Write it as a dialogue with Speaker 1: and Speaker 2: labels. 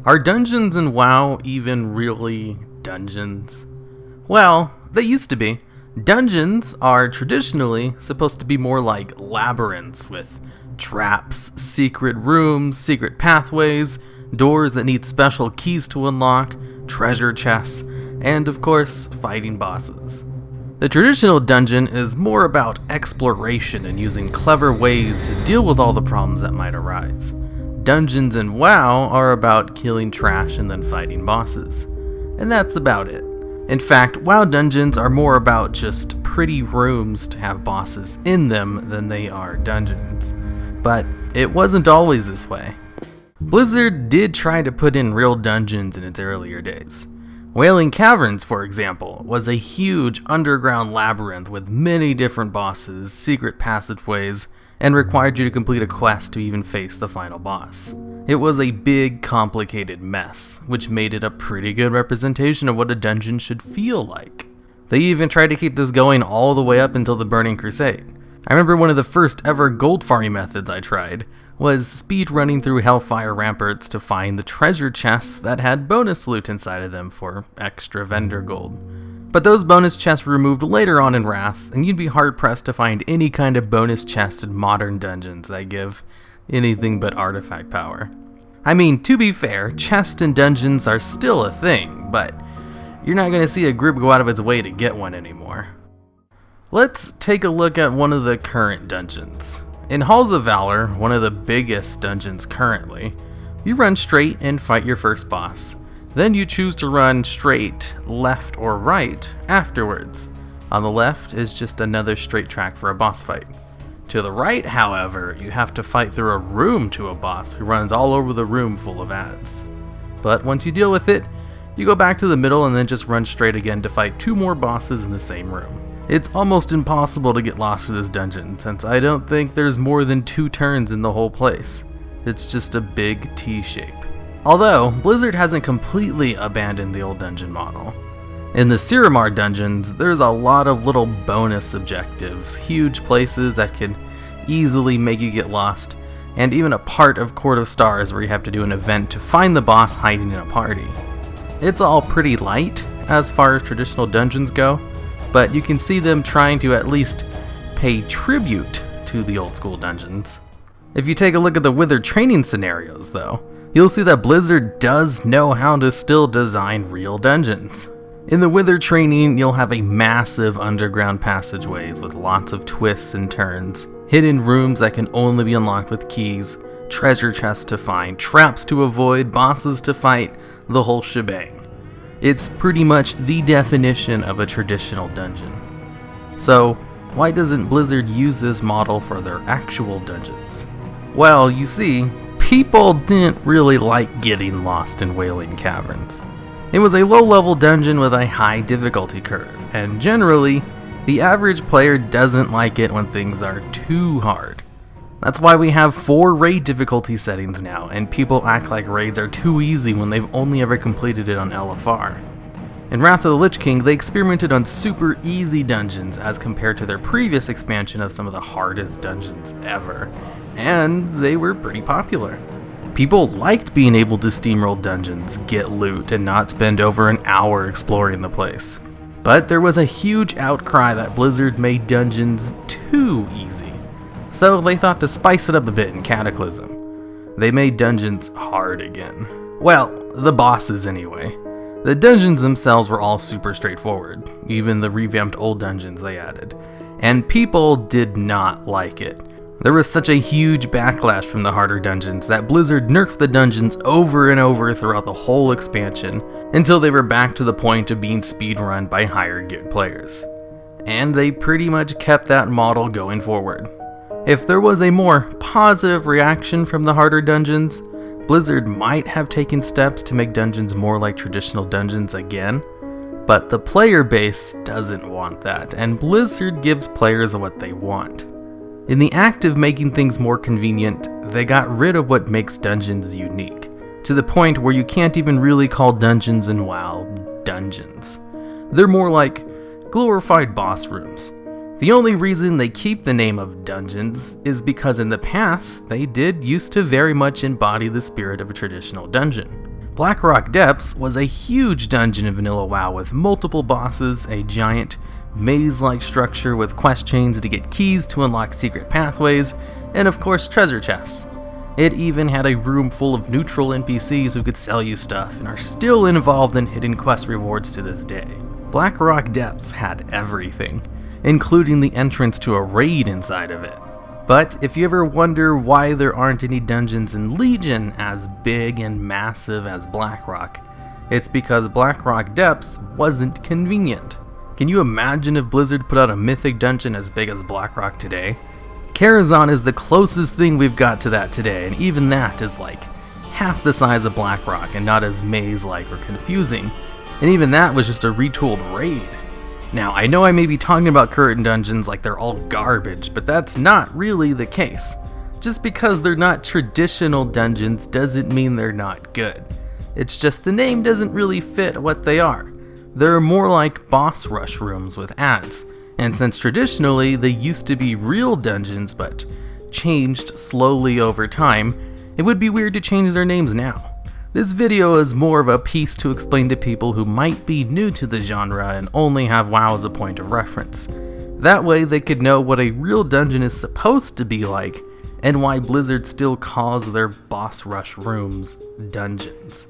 Speaker 1: Are dungeons in WoW even really dungeons? Well, they used to be. Dungeons are traditionally supposed to be more like labyrinths with traps, secret rooms, secret pathways, doors that need special keys to unlock, treasure chests, and of course, fighting bosses. The traditional dungeon is more about exploration and using clever ways to deal with all the problems that might arise. Dungeons in WoW are about killing trash and then fighting bosses. And that's about it. In fact, WoW dungeons are more about just pretty rooms to have bosses in them than they are dungeons. But it wasn't always this way. Blizzard did try to put in real dungeons in its earlier days. Wailing Caverns, for example, was a huge underground labyrinth with many different bosses, secret passageways, and required you to complete a quest to even face the final boss. It was a big, complicated mess, which made it a pretty good representation of what a dungeon should feel like. They even tried to keep this going all the way up until the Burning Crusade. I remember one of the first ever gold farming methods I tried was speed running through Hellfire Ramparts to find the treasure chests that had bonus loot inside of them for extra vendor gold. But those bonus chests were removed later on in Wrath, and you'd be hard-pressed to find any kind of bonus chest in modern dungeons that give anything but artifact power. I mean, to be fair, chests in dungeons are still a thing, but you're not going to see a group go out of its way to get one anymore. Let's take a look at one of the current dungeons. In Halls of Valor, one of the biggest dungeons currently, you run straight and fight your first boss. Then you choose to run straight, left, or right afterwards. On the left is just another straight track for a boss fight. To the right, however, you have to fight through a room to a boss who runs all over the room full of ads. But once you deal with it, you go back to the middle and then just run straight again to fight 2 more bosses in the same room. It's almost impossible to get lost in this dungeon, since I don't think there's more than 2 turns in the whole place. It's just a big T shape. Although, Blizzard hasn't completely abandoned the old dungeon model. In the Hirumaredx dungeons, there's a lot of little bonus objectives, huge places that can easily make you get lost, and even a part of Court of Stars where you have to do an event to find the boss hiding in a party. It's all pretty light as far as traditional dungeons go, but you can see them trying to at least pay tribute to the old school dungeons. If you take a look at the Wither training scenarios though, you'll see that Blizzard does know how to still design real dungeons. In the Wither training, you'll have a massive underground passageways with lots of twists and turns, hidden rooms that can only be unlocked with keys, treasure chests to find, traps to avoid, bosses to fight, the whole shebang. It's pretty much the definition of a traditional dungeon. So, why doesn't Blizzard use this model for their actual dungeons? Well, you see, people didn't really like getting lost in Wailing Caverns. It was a low-level dungeon with a high difficulty curve, and generally, the average player doesn't like it when things are too hard. That's why we have 4 raid difficulty settings now, and people act like raids are too easy when they've only ever completed it on LFR. In Wrath of the Lich King, they experimented on super easy dungeons as compared to their previous expansion of some of the hardest dungeons ever, and they were pretty popular. People liked being able to steamroll dungeons, get loot, and not spend over an hour exploring the place. But there was a huge outcry that Blizzard made dungeons too easy. So they thought to spice it up a bit in Cataclysm. They made dungeons hard again. Well, the bosses anyway. The dungeons themselves were all super straightforward, even the revamped old dungeons they added. And people did not like it. There was such a huge backlash from the harder dungeons that Blizzard nerfed the dungeons over and over throughout the whole expansion, until they were back to the point of being speedrun by higher geared players. And they pretty much kept that model going forward. If there was a more positive reaction from the harder dungeons, Blizzard might have taken steps to make dungeons more like traditional dungeons again, but the player base doesn't want that, and Blizzard gives players what they want. In the act of making things more convenient, they got rid of what makes dungeons unique, to the point where you can't even really call dungeons in WoW dungeons. They're more like glorified boss rooms. The only reason they keep the name of dungeons is because in the past, they did used to very much embody the spirit of a traditional dungeon. Blackrock Depths was a huge dungeon in vanilla WoW with multiple bosses, a giant maze-like structure with quest chains to get keys to unlock secret pathways, and of course treasure chests. It even had a room full of neutral NPCs who could sell you stuff and are still involved in hidden quest rewards to this day. Blackrock Depths had everything, including the entrance to a raid inside of it. But if you ever wonder why there aren't any dungeons in Legion as big and massive as Blackrock, it's because Blackrock Depths wasn't convenient. Can you imagine if Blizzard put out a mythic dungeon as big as Blackrock today? Karazhan is the closest thing we've got to that today, and even that is like half the size of Blackrock and not as maze-like or confusing, and even that was just a retooled raid. Now, I know I may be talking about current dungeons like they're all garbage, but that's not really the case. Just because they're not traditional dungeons doesn't mean they're not good. It's just the name doesn't really fit what they are. They're more like boss rush rooms with ads, and since traditionally they used to be real dungeons but changed slowly over time, it would be weird to change their names now. This video is more of a piece to explain to people who might be new to the genre and only have WoW as a point of reference. That way they could know what a real dungeon is supposed to be like, and why Blizzard still calls their boss rush rooms dungeons.